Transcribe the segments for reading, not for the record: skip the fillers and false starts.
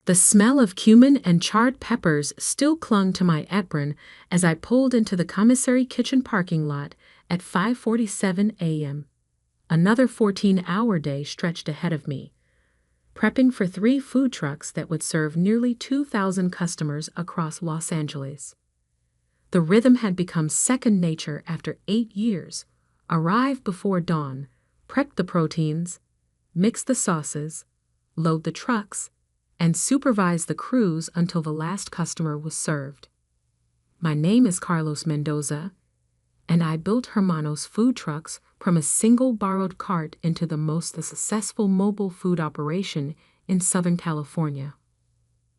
The smell of cumin and charred peppers still clung to my apron as I pulled into the commissary kitchen parking lot at 5:47 a.m. Another 14-hour day stretched ahead of me, prepping for 3 food trucks that would serve nearly 2,000 customers across Los Angeles. The rhythm had become second nature after 8 years. Arrive before dawn, prep the proteins, mix the sauces, load the trucks, and supervise the crews until the last customer was served. My name is Carlos Mendoza, and I built Hermanos food trucks from a single borrowed cart into the most successful mobile food operation in Southern California.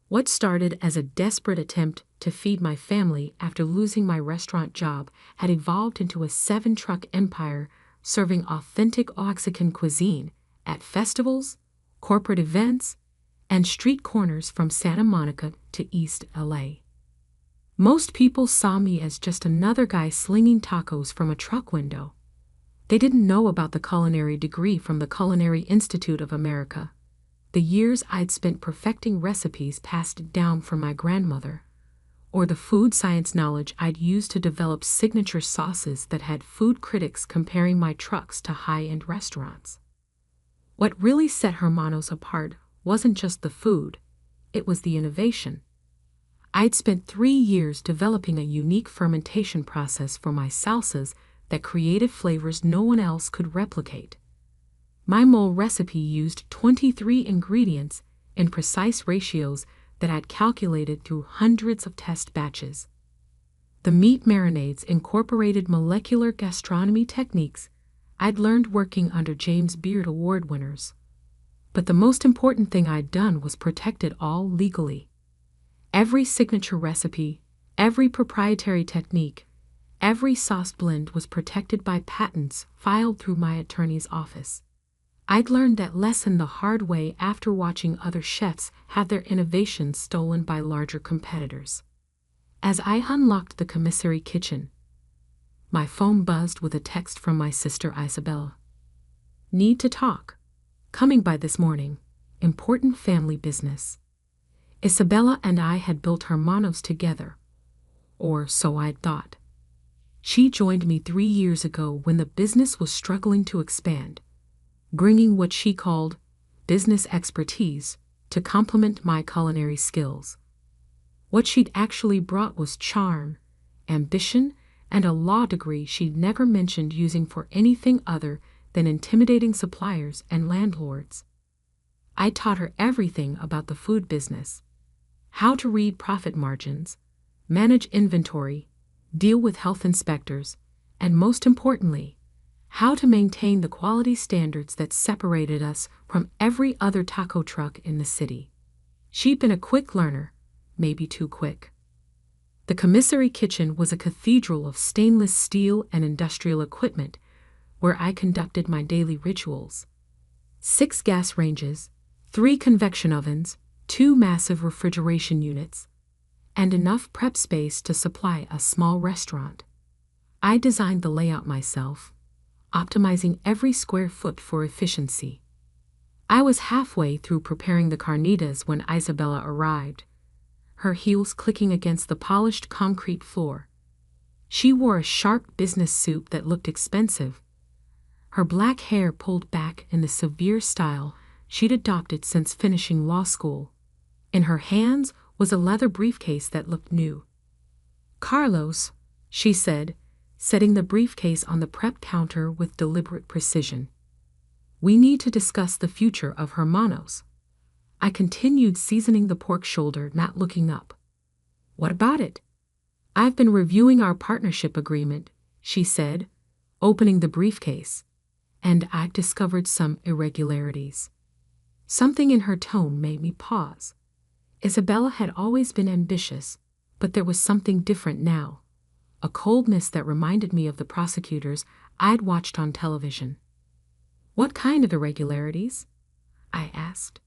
What started as a desperate attempt to feed my family after losing my restaurant job had evolved into a 7-truck empire serving authentic Oaxacan cuisine at festivals, corporate events, and street corners from Santa Monica to East LA. Most people saw me as just another guy slinging tacos from a truck window. They didn't know about the culinary degree from the Culinary Institute of America, the years I'd spent perfecting recipes passed down from my grandmother, or the food science knowledge I'd used to develop signature sauces that had food critics comparing my trucks to high-end restaurants. What really set Hermanos apart wasn't just the food, it was the innovation. I'd spent 3 years developing a unique fermentation process for my salsas that created flavors no one else could replicate. My mole recipe used 23 ingredients in precise ratios that I'd calculated through hundreds of test batches. The meat marinades incorporated molecular gastronomy techniques I'd learned working under James Beard Award winners. But the most important thing I'd done was protect it all legally. Every signature recipe, every proprietary technique, every sauce blend was protected by patents filed through my attorney's office. I'd learned that lesson the hard way after watching other chefs have their innovations stolen by larger competitors. As I unlocked the commissary kitchen, my phone buzzed with a text from my sister Isabella. "Need to talk. Coming by this morning. Important family business." Isabella and I had built Hermanos together, or so I'd thought. She joined me 3 years ago when the business was struggling to expand, bringing what she called business expertise to complement my culinary skills. What she'd actually brought was charm, ambition, and a law degree she'd never mentioned using for anything other than intimidating suppliers and landlords. I taught her everything about the food business, how to read profit margins, manage inventory, deal with health inspectors, and most importantly, how to maintain the quality standards that separated us from every other taco truck in the city. She'd been a quick learner, maybe too quick. The commissary kitchen was a cathedral of stainless steel and industrial equipment where I conducted my daily rituals. 6 gas ranges, 3 convection ovens, 2 massive refrigeration units, and enough prep space to supply a small restaurant. I designed the layout myself, optimizing every square foot for efficiency. I was halfway through preparing the carnitas when Isabella arrived, her heels clicking against the polished concrete floor. She wore a sharp business suit that looked expensive, her black hair pulled back in the severe style she'd adopted since finishing law school. In her hands was a leather briefcase that looked new. "Carlos," she said, setting the briefcase on the prep counter with deliberate precision. "We need to discuss the future of Hermanos." I continued seasoning the pork shoulder, not looking up. "What about it?" "I've been reviewing our partnership agreement," she said, opening the briefcase, "and I've discovered some irregularities." Something in her tone made me pause. Isabella had always been ambitious, but there was something different now, a coldness that reminded me of the prosecutors I'd watched on television. "What kind of irregularities?" I asked.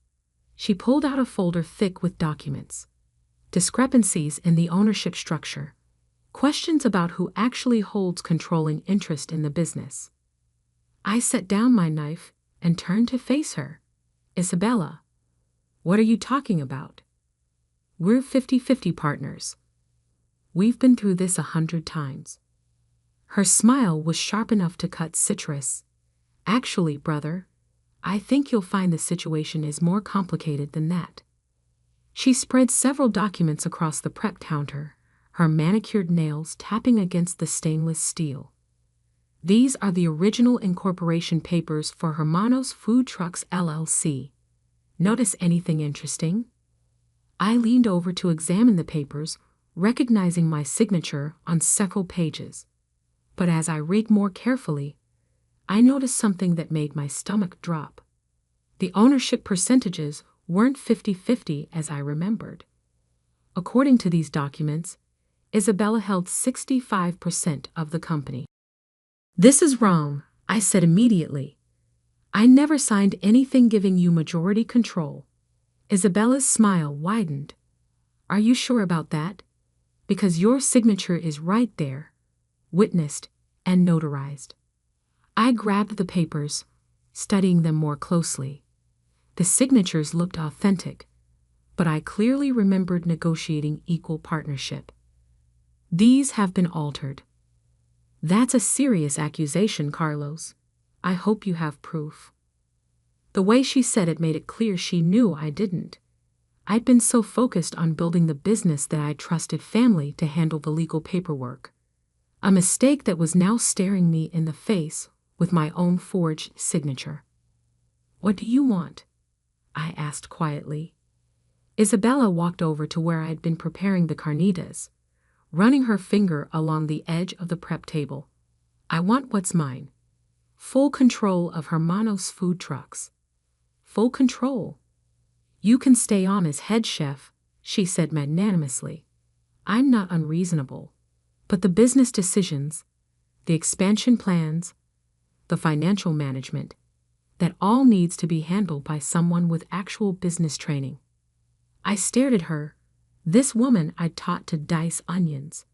She pulled out a folder thick with documents. Discrepancies in the ownership structure. Questions about who actually holds controlling interest in the business. I set down my knife and turned to face her. "Isabella, what are you talking about?" We're 50-50 partners. We've been through this 100 times. Her smile was sharp enough to cut citrus. Actually, brother, I think you'll find the situation is more complicated than that. She spread several documents across the prep counter, her manicured nails tapping against the stainless steel. These are the original incorporation papers for Hermanos Food Trucks LLC. Notice anything interesting? I leaned over to examine the papers, recognizing my signature on several pages. But as I read more carefully, I noticed something that made my stomach drop. The ownership percentages weren't 50-50 as I remembered. According to these documents, Isabella held 65% of the company. This is wrong, I said immediately. I never signed anything giving you majority control. Isabella's smile widened. Are you sure about that? Because your signature is right there, witnessed and notarized. I grabbed the papers, studying them more closely. The signatures looked authentic, but I clearly remembered negotiating equal partnership. These have been altered. That's a serious accusation, Carlos. I hope you have proof. The way she said it made it clear she knew I didn't. I'd been so focused on building the business that I trusted family to handle the legal paperwork. A mistake that was now staring me in the face with my own forged signature. What do you want? I asked quietly. Isabella walked over to where I had been preparing the carnitas, running her finger along the edge of the prep table. I want what's mine. Full control of Hermanos Food Trucks. Full control. You can stay on as head chef, she said magnanimously. I'm not unreasonable, but the business decisions, the expansion plans, the financial management, that all needs to be handled by someone with actual business training. I stared at her, this woman I'd taught to dice onions,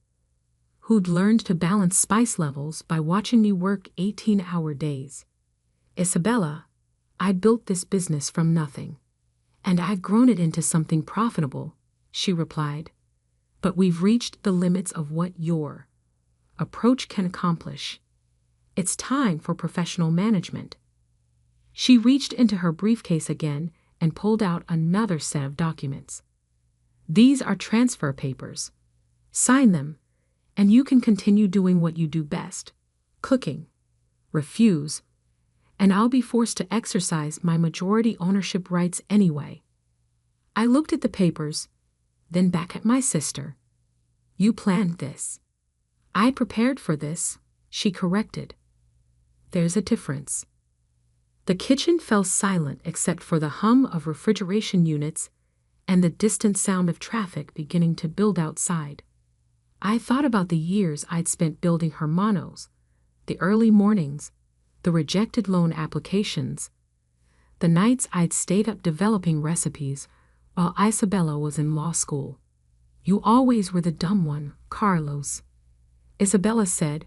who'd learned to balance spice levels by watching me work 18-hour days. Isabella, I built this business from nothing, and I've grown it into something profitable, she replied. But we've reached the limits of what your approach can accomplish. It's time for professional management. She reached into her briefcase again and pulled out another set of documents. These are transfer papers. Sign them, and you can continue doing what you do best, cooking. Refuse, and I'll be forced to exercise my majority ownership rights anyway. I looked at the papers, then back at my sister. You planned this. I prepared for this, she corrected. There's a difference. The kitchen fell silent except for the hum of refrigeration units and the distant sound of traffic beginning to build outside. I thought about the years I'd spent building Hermanos, the early mornings, the rejected loan applications, the nights I'd stayed up developing recipes while Isabella was in law school. You always were the dumb one, Carlos, Isabella said,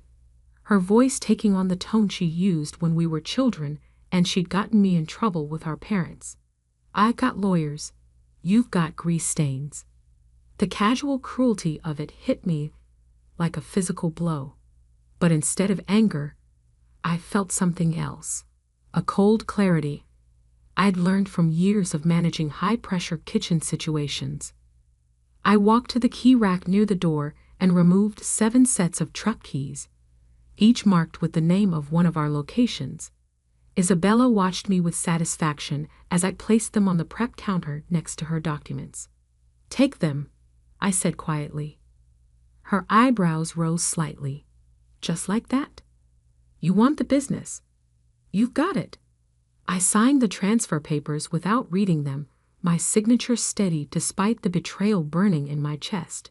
her voice taking on the tone she used when we were children and she'd gotten me in trouble with our parents. I've got lawyers, you've got grease stains. The casual cruelty of it hit me like a physical blow. But instead of anger, I felt something else. A cold clarity I'd learned from years of managing high-pressure kitchen situations. I walked to the key rack near the door and removed 7 sets of truck keys, each marked with the name of one of our locations. Isabella watched me with satisfaction as I placed them on the prep counter next to her documents. Take them, I said quietly. Her eyebrows rose slightly. Just like that? You want the business. You've got it. I signed the transfer papers without reading them, my signature steady despite the betrayal burning in my chest.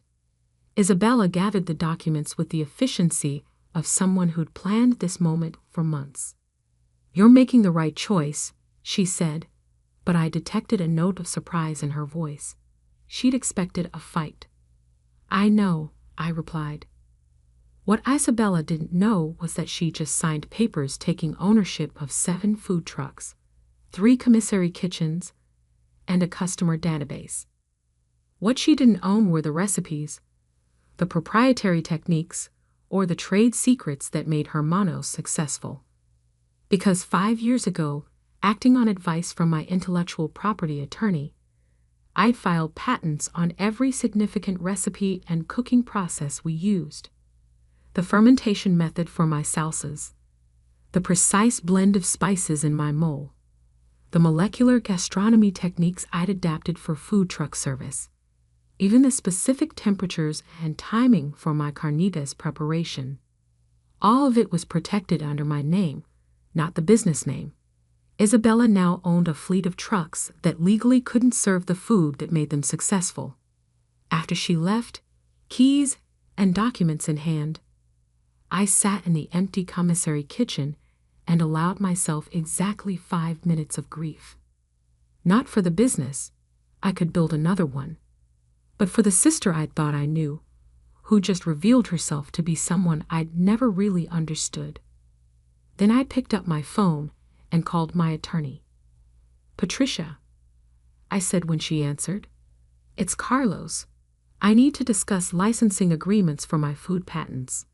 Isabella gathered the documents with the efficiency of someone who'd planned this moment for months. You're making the right choice, she said, but I detected a note of surprise in her voice. She'd expected a fight. I know, I replied. What Isabella didn't know was that she just signed papers taking ownership of 7 food trucks, 3 commissary kitchens, and a customer database. What she didn't own were the recipes, the proprietary techniques, or the trade secrets that made Hermanos successful. Because 5 years ago, acting on advice from my intellectual property attorney, I'd filed patents on every significant recipe and cooking process we used. The fermentation method for my salsas, the precise blend of spices in my mole, the molecular gastronomy techniques I'd adapted for food truck service, even the specific temperatures and timing for my carnitas preparation. All of it was protected under my name, not the business name. Isabella now owned a fleet of trucks that legally couldn't serve the food that made them successful. After she left, keys and documents in hand, I sat in the empty commissary kitchen and allowed myself exactly 5 minutes of grief. Not for the business, I could build another one, but for the sister I'd thought I knew, who just revealed herself to be someone I'd never really understood. Then I picked up my phone and called my attorney. "Patricia," I said when she answered. "It's Carlos. I need to discuss licensing agreements for my food patents."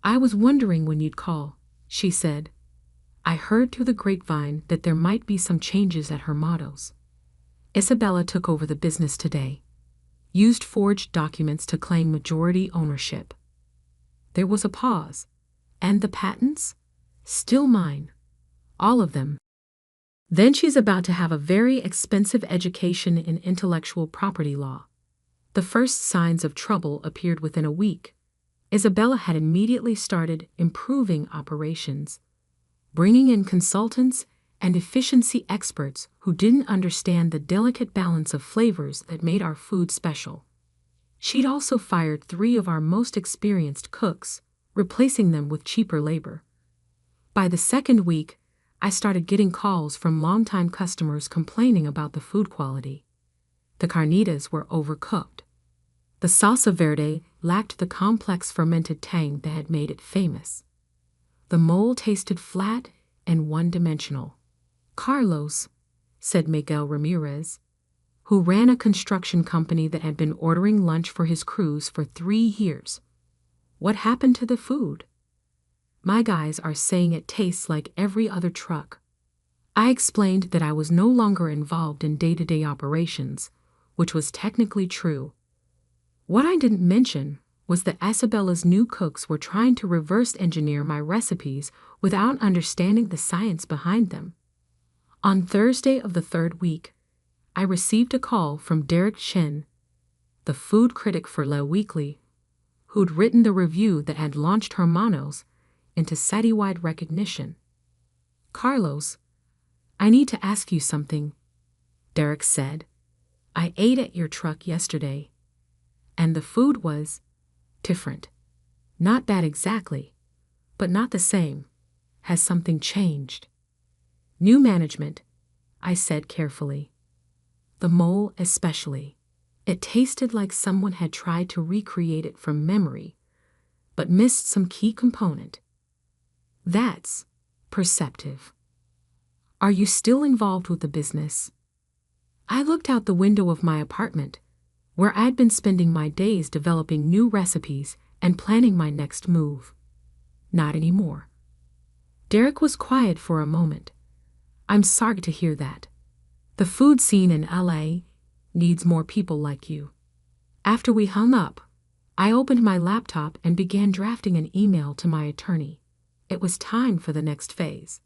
"I was wondering when you'd call," she said. "I heard through the grapevine that there might be some changes at Hermanos. Isabella took over the business today, used forged documents to claim majority ownership." There was a pause. "And the patents? Still mine. All of them." "Then she's about to have a very expensive education in intellectual property law." The first signs of trouble appeared within a week. Isabella had immediately started improving operations, bringing in consultants and efficiency experts who didn't understand the delicate balance of flavors that made our food special. She'd also fired 3 of our most experienced cooks, replacing them with cheaper labor. By the second week, I started getting calls from longtime customers complaining about the food quality. The carnitas were overcooked. The salsa verde lacked the complex fermented tang that had made it famous. The mole tasted flat and one-dimensional. "Carlos," said Miguel Ramirez, who ran a construction company that had been ordering lunch for his crews for 3 years, "what happened to the food? My guys are saying it tastes like every other truck." I explained that I was no longer involved in day-to-day operations, which was technically true. What I didn't mention was that Isabella's new cooks were trying to reverse engineer my recipes without understanding the science behind them. On Thursday of the 3rd week, I received a call from Derek Chen, the food critic for Le Weekly, who'd written the review that had launched Hermanos into citywide recognition. "Carlos, I need to ask you something," Derek said. "I ate at your truck yesterday, and the food was different. Not bad exactly, but not the same. Has something changed?" "New management," I said carefully. "The mole especially. It tasted like someone had tried to recreate it from memory, but missed some key component." "That's perceptive. Are you still involved with the business?" I looked out the window of my apartment, where I'd been spending my days developing new recipes and planning my next move. "Not anymore." Derek was quiet for a moment. "I'm sorry to hear that. The food scene in LA needs more people like you." After we hung up, I opened my laptop and began drafting an email to my attorney. It was time for the next phase.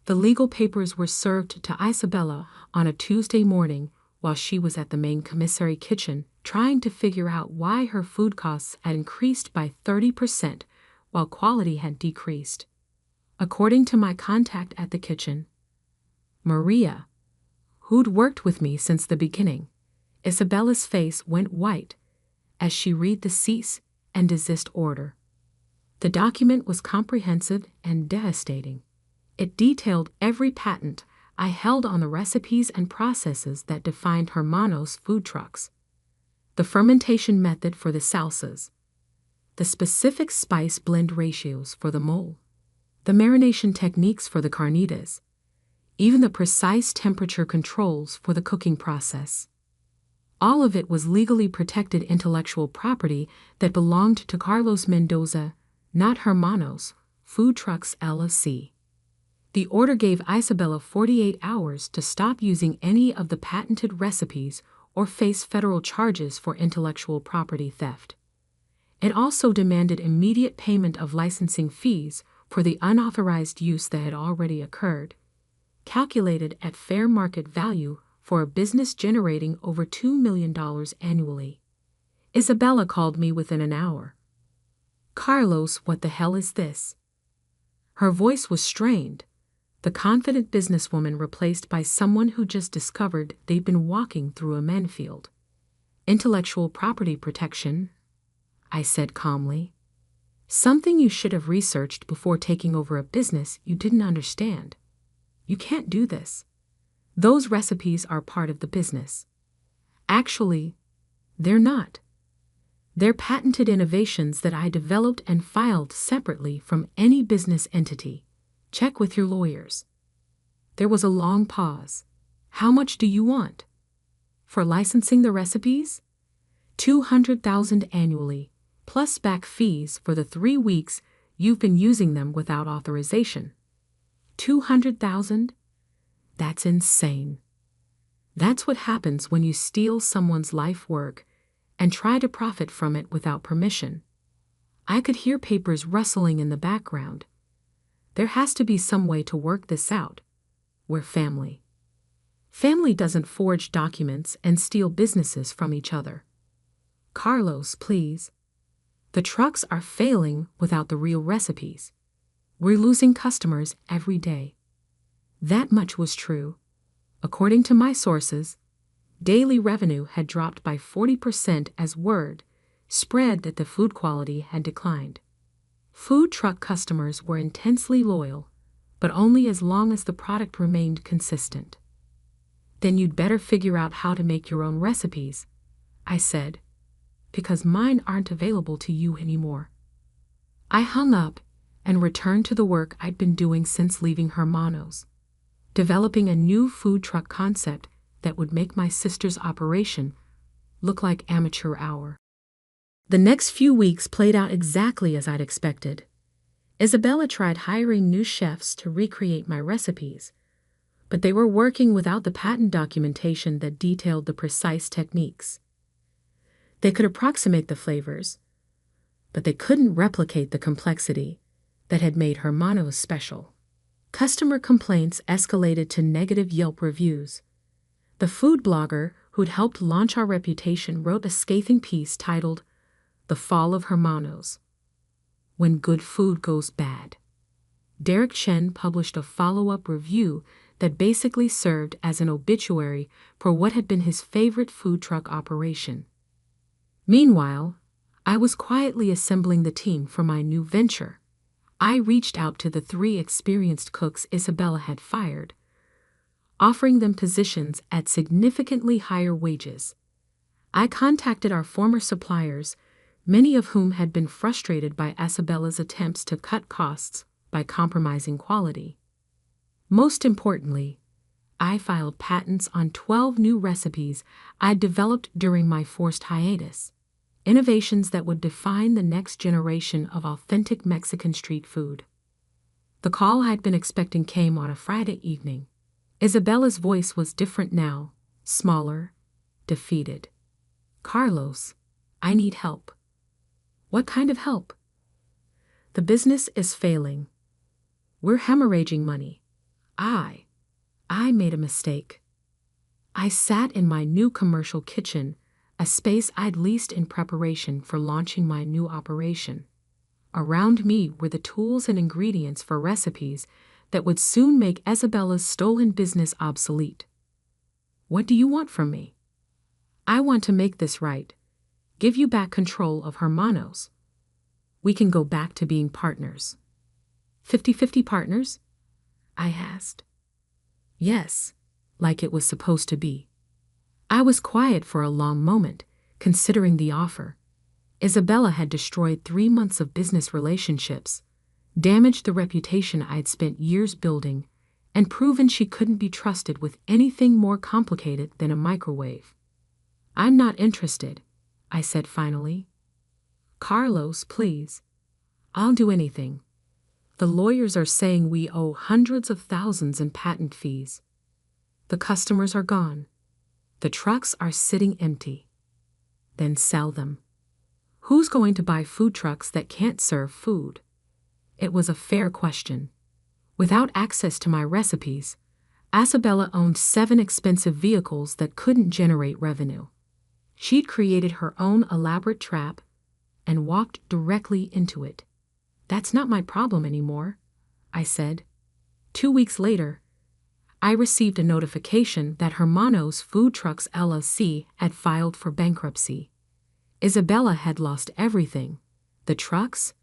The legal papers were served to Isabella on a Tuesday morning while she was at the main commissary kitchen trying to figure out why her food costs had increased by 30% while quality had decreased. According to my contact at the kitchen, Maria, who'd worked with me since the beginning, Isabella's face went white as she read the cease and desist order. The document was comprehensive and devastating. It detailed every patent I held on the recipes and processes that defined Hermanos food trucks, the fermentation method for the salsas, the specific spice blend ratios for the mole, the marination techniques for the carnitas, even the precise temperature controls for the cooking process. All of it was legally protected intellectual property that belonged to Carlos Mendoza, not Hermanos Food Trucks LLC. The order gave Isabella 48 hours to stop using any of the patented recipes or face federal charges for intellectual property theft. It also demanded immediate payment of licensing fees for the unauthorized use that had already occurred, calculated at fair market value for a business generating over $2 million annually. Isabella called me within an hour. "Carlos, what the hell is this?" Her voice was strained, the confident businesswoman replaced by someone who just discovered they'd been walking through a minefield. "Intellectual property protection," I said calmly. "Something you should have researched before taking over a business you didn't understand. You can't do this. Those recipes are part of the business." "Actually, they're not. They're patented innovations that I developed and filed separately from any business entity. Check with your lawyers." There was a long pause. "How much do you want?" "For licensing the recipes?" $200,000 annually, plus back fees for the 3 weeks you've been using them without authorization. $200,000? That's insane. That's what happens when you steal someone's life work and try to profit from it without permission. I could hear papers rustling in the background. There has to be some way to work this out. We're family. Family doesn't forge documents and steal businesses from each other. "Carlos, please. The trucks are failing without the real recipes. We're losing customers every day." That much was true. According to my sources, daily revenue had dropped by 40% as word spread that the food quality had declined. Food truck customers were intensely loyal, but only as long as the product remained consistent. "Then you'd better figure out how to make your own recipes," I said, "because mine aren't available to you anymore." I hung up and returned to the work I'd been doing since leaving Hermanos, developing a new food truck concept that would make my sister's operation look like amateur hour. The next few weeks played out exactly as I'd expected. Isabella tried hiring new chefs to recreate my recipes, but they were working without the patent documentation that detailed the precise techniques. They could approximate the flavors, but they couldn't replicate the complexity that had made Hermanos special. Customer complaints escalated to negative Yelp reviews. The food blogger who'd helped launch our reputation wrote a scathing piece titled "The Fall of Hermanos: When Good Food Goes Bad." Derek Chen published a follow-up review that basically served as an obituary for what had been his favorite food truck operation. Meanwhile, I was quietly assembling the team for my new venture. I reached out to the 3 experienced cooks Isabella had fired, offering them positions at significantly higher wages. I contacted our former suppliers, many of whom had been frustrated by Isabella's attempts to cut costs by compromising quality. Most importantly, I filed patents on 12 new recipes I'd developed during my forced hiatus, innovations that would define the next generation of authentic Mexican street food. The call I'd been expecting came on a Friday evening. Isabella's voice was different now, smaller, defeated. "Carlos, I need help." "What kind of help?" "The business is failing. We're hemorrhaging money. I made a mistake." I sat in my new commercial kitchen, a space I'd leased in preparation for launching my new operation. Around me were the tools and ingredients for recipes that would soon make Isabella's stolen business obsolete. "What do you want from me?" "I want to make this right. Give you back control of Hermanos. We can go back to being partners." 50-50 partners?" I asked. "Yes, like it was supposed to be." I was quiet for a long moment, considering the offer. Isabella had destroyed 3 months of business relationships, damaged the reputation I'd spent years building, and proven she couldn't be trusted with anything more complicated than a microwave. I'm not interested, I said finally. Carlos, please. I'll do anything. The lawyers are saying we owe hundreds of thousands in patent fees. The customers are gone. The trucks are sitting empty. Then sell them. Who's going to buy food trucks that can't serve food? It was a fair question. Without access to my recipes, Isabella owned 7 expensive vehicles that couldn't generate revenue. She'd created her own elaborate trap and walked directly into it. That's not my problem anymore, I said. 2 weeks later, I received a notification that Hermanos Food Trucks LLC had filed for bankruptcy. Isabella had lost everything: the trucks,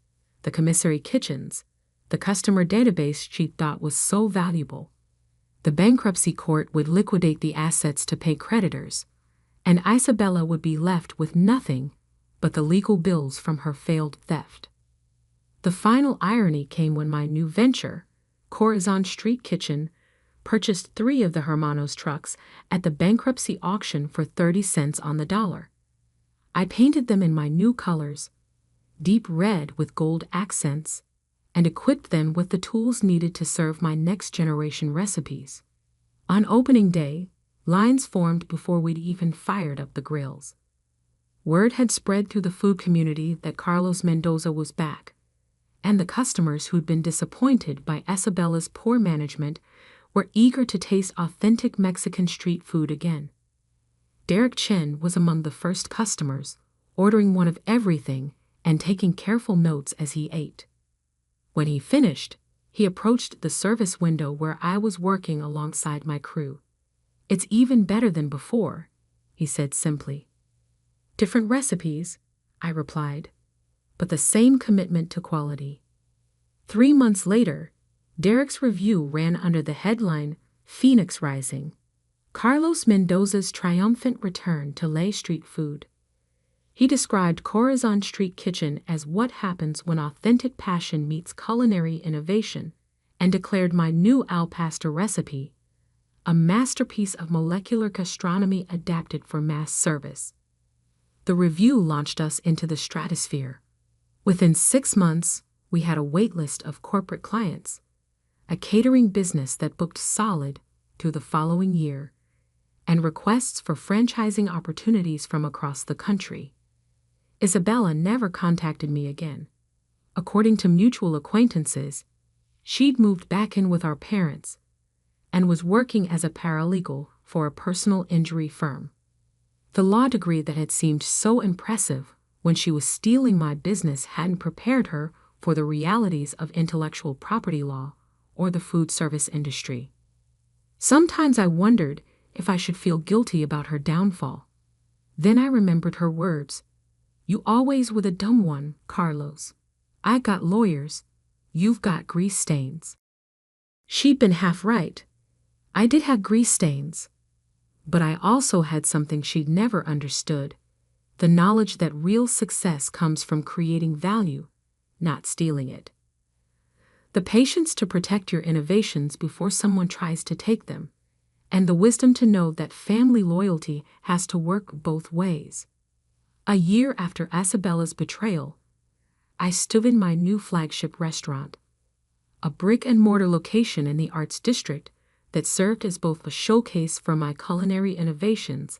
the commissary kitchens, the customer database she thought was so valuable. The bankruptcy court would liquidate the assets to pay creditors, and Isabella would be left with nothing but the legal bills from her failed theft. The final irony came when my new venture, Corazon Street Kitchen, purchased 3 of the Hermanos trucks at the bankruptcy auction for 30 cents on the dollar. I painted them in my new colors, deep red with gold accents, and equipped them with the tools needed to serve my next-generation recipes. On opening day, lines formed before we'd even fired up the grills. Word had spread through the food community that Carlos Mendoza was back, and the customers who'd been disappointed by Isabella's poor management were eager to taste authentic Mexican street food again. Derek Chen was among the first customers, ordering one of everything and taking careful notes as he ate. When he finished, he approached the service window where I was working alongside my crew. "It's even better than before," he said simply. "Different recipes," I replied, "but the same commitment to quality." 3 months later, Derek's review ran under the headline, "Phoenix Rising: Carlos Mendoza's Triumphant Return to Lay Street Food." He described Corazon Street Kitchen as what happens when authentic passion meets culinary innovation, and declared my new al pastor recipe a masterpiece of molecular gastronomy adapted for mass service. The review launched us into the stratosphere. Within 6 months, we had a wait list of corporate clients, a catering business that booked solid through the following year, and requests for franchising opportunities from across the country. Isabella never contacted me again. According to mutual acquaintances, she'd moved back in with our parents and was working as a paralegal for a personal injury firm. The law degree that had seemed so impressive when she was stealing my business hadn't prepared her for the realities of intellectual property law or the food service industry. Sometimes I wondered if I should feel guilty about her downfall. Then I remembered her words, "You always were the dumb one, Carlos. I got lawyers. You've got grease stains." She'd been half right. I did have grease stains. But I also had something she'd never understood: the knowledge that real success comes from creating value, not stealing it. The patience to protect your innovations before someone tries to take them, and the wisdom to know that family loyalty has to work both ways. A year after Isabella's betrayal, I stood in my new flagship restaurant, a brick-and-mortar location in the Arts District that served as both a showcase for my culinary innovations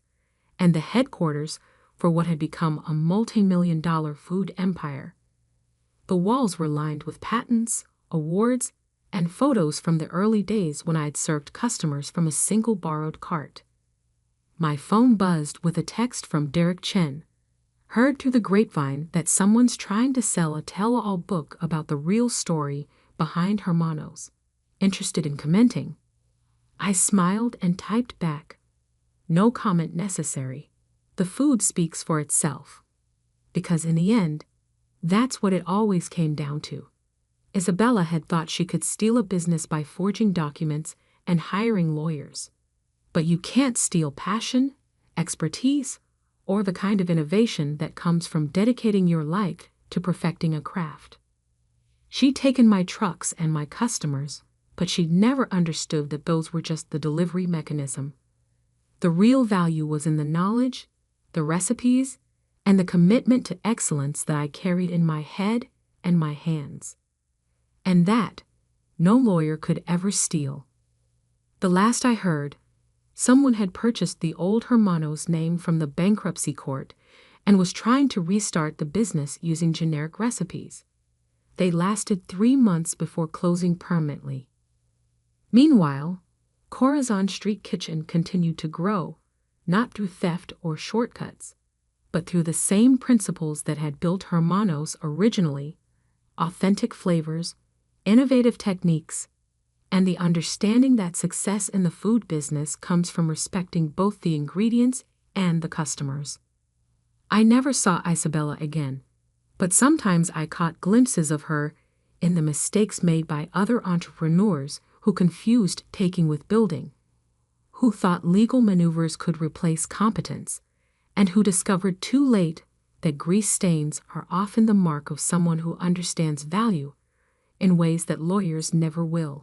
and the headquarters for what had become a multi-million-dollar food empire. The walls were lined with patents, awards, and photos from the early days when I had served customers from a single borrowed cart. My phone buzzed with a text from Derek Chen. "Heard through the grapevine that someone's trying to sell a tell-all book about the real story behind Hermanos. Interested in commenting?" I smiled and typed back, "No comment necessary. The food speaks for itself." Because in the end, that's what it always came down to. Isabella had thought she could steal a business by forging documents and hiring lawyers. But you can't steal passion, expertise, or the kind of innovation that comes from dedicating your life to perfecting a craft. She'd taken my trucks and my customers, but she'd never understood that those were just the delivery mechanism. The real value was in the knowledge, the recipes, and the commitment to excellence that I carried in my head and my hands. And that no lawyer could ever steal. The last I heard, someone had purchased the old Hermanos name from the bankruptcy court and was trying to restart the business using generic recipes. They lasted 3 months before closing permanently. Meanwhile, Corazon Street Kitchen continued to grow, not through theft or shortcuts, but through the same principles that had built Hermanos originally: authentic flavors, innovative techniques, and the understanding that success in the food business comes from respecting both the ingredients and the customers. I never saw Isabella again, but sometimes I caught glimpses of her in the mistakes made by other entrepreneurs who confused taking with building, who thought legal maneuvers could replace competence, and who discovered too late that grease stains are often the mark of someone who understands value in ways that lawyers never will.